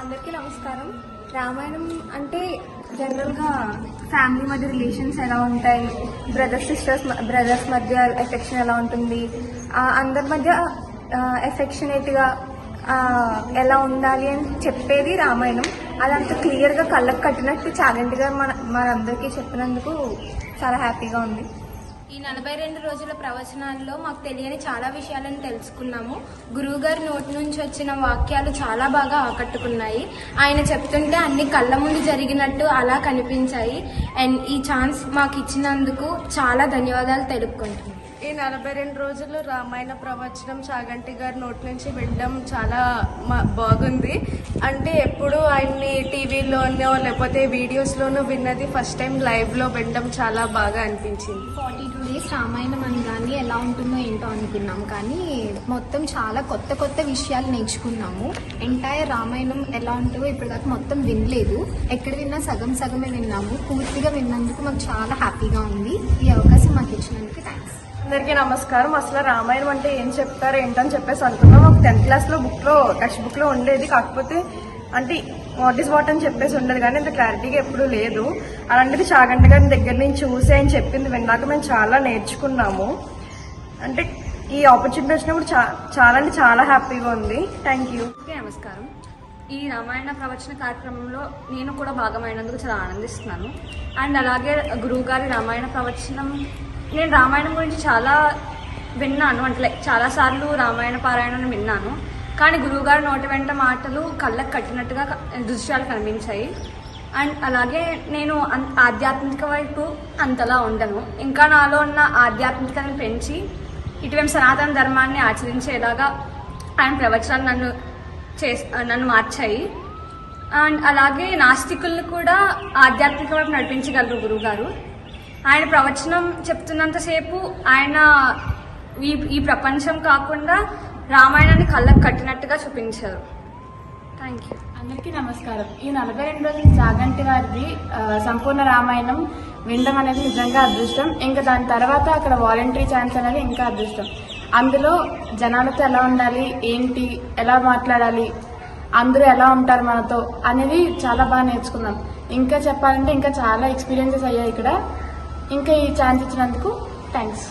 అందరికీ నమస్కారం. రామాయణం అంటే జనరల్గా ఫ్యామిలీ మధ్య రిలేషన్స్ ఎలా ఉంటాయి, బ్రదర్స్ మధ్య ఎఫెక్షన్ ఎలా ఉంటుంది, అందరి మధ్య ఎఫెక్షనేట్గా ఎలా ఉండాలి అని చెప్పేది రామాయణం. అదంతా క్లియర్గా కళ్ళకు కట్టినట్టు చాగంటి గారు మనందరికీ చెప్పినందుకు చాలా హ్యాపీగా ఉంది. ఈ 42 రోజుల ప్రవచనాల్లో మాకు తెలియని చాలా విషయాలను తెలుసుకున్నాము. గురువుగారి నోటి నుంచి వచ్చిన వాక్యాలు చాలా బాగా ఆకట్టుకున్నాయి. ఆయన చెప్తుంటే అన్ని కళ్ళ ముందు జరిగినట్టు అలా కనిపించాయి. అండ్ ఈ ఛాన్స్ మాకు ఇచ్చినందుకు చాలా ధన్యవాదాలు తెలుపుకుంటున్నాం. ఈ 42 రోజులు రామాయణ ప్రవచనం చాగంటి గారి నోటి నుంచి వినడం చాలా బాగుంది. అంటే ఎప్పుడు ఆయన్ని టీవీలోనో లేకపోతే వీడియోస్లోనో విన్నది ఫస్ట్ టైం లైవ్లో వినడం చాలా బాగా అనిపించింది. 42 డేస్ రామాయణం అనగానే ఎలా ఉంటుందో ఏంటో అనుకున్నాం, కానీ మొత్తం చాలా కొత్త విషయాలు నేర్చుకున్నాము. ఎంటైర్ రామాయణం ఎలా ఉంటుందో ఇప్పటిదాకా మొత్తం వినలేదు. ఎక్కడ విన్నా సగమే విన్నాము. పూర్తిగా విన్నందుకు మాకు చాలా హ్యాపీగా ఉంది. ఈ అవకాశం మాకు ఇచ్చినందుకు థ్యాంక్స్. అందరికీ నమస్కారం. అసలు రామాయణం అంటే ఏం చెప్తారు ఏంటని చెప్పేసి అనుకున్నాం. మాకు 10th క్లాస్లో టెక్స్ట్ బుక్లో ఉండేది, కాకపోతే అంటే వాట్ ఈస్ వాట్ అని చెప్పేసి ఉండేది, కానీ అంత క్లారిటీగా ఎప్పుడూ లేదు. అలాంటిది చాగంటి గారి దగ్గర నుంచి చూసి ఆయన చెప్పింది విన్నాక మేము చాలా నేర్చుకున్నాము. అంటే ఈ ఆపర్చునిటీ వచ్చినప్పుడు చాలా హ్యాపీగా ఉంది. Thank you. నమస్కారం. ఈ రామాయణ ప్రవచన కార్యక్రమంలో నేను కూడా భాగమైనందుకు చాలా ఆనందిస్తున్నాను. అండ్ అలాగే గురువు గారి రామాయణ ప్రవచనం, నేను రామాయణం గురించి చాలా విన్నాను, అంటే చాలాసార్లు రామాయణ పారాయణను విన్నాను, కానీ గురువుగారి నోటి వెంట మాటలు కళ్ళకు కట్టినట్టుగా దృశ్యాలు కనిపించాయి. అండ్ అలాగే నేను ఆధ్యాత్మిక వైపు అంతలా ఉండను. ఇంకా నాలో ఉన్న ఆధ్యాత్మికతను పెంచి ఇటువైపు సనాతన ధర్మాన్ని ఆచరించేలాగా ఆయన ప్రవచనాలు నన్ను మార్చాయి. అండ్ అలాగే నాస్తికులను కూడా ఆధ్యాత్మిక వైపు నడిపించగలరు గురువుగారు. ఆయన ప్రవచనం చెప్తున్నంతసేపు ఆయన ఈ ప్రపంచం కాకుండా రామాయణాన్ని కళ్ళకు కట్టినట్టుగా చూపించారు. Thank you. అందరికీ నమస్కారం. ఈ 42 రోజులు చాగంటి వారిది సంపూర్ణ రామాయణం వినడం అనేది నిజంగా అదృష్టం. ఇంకా దాని తర్వాత అక్కడ వాలంటరీ ఛాన్స్ అనేది ఇంకా అదృష్టం. అందులో జనాలతో ఎలా ఉండాలి, ఏంటి, ఎలా మాట్లాడాలి, అందరూ ఎలా ఉంటారు మనతో అనేది చాలా బాగా నేర్చుకున్నాం. ఇంకా చెప్పాలంటే ఇంకా చాలా ఎక్స్పీరియన్సెస్ అయ్యాయి ఇక్కడ. ఇంకా ఈ ఛాన్స్ ఇచ్చినందుకు థ్యాంక్స్.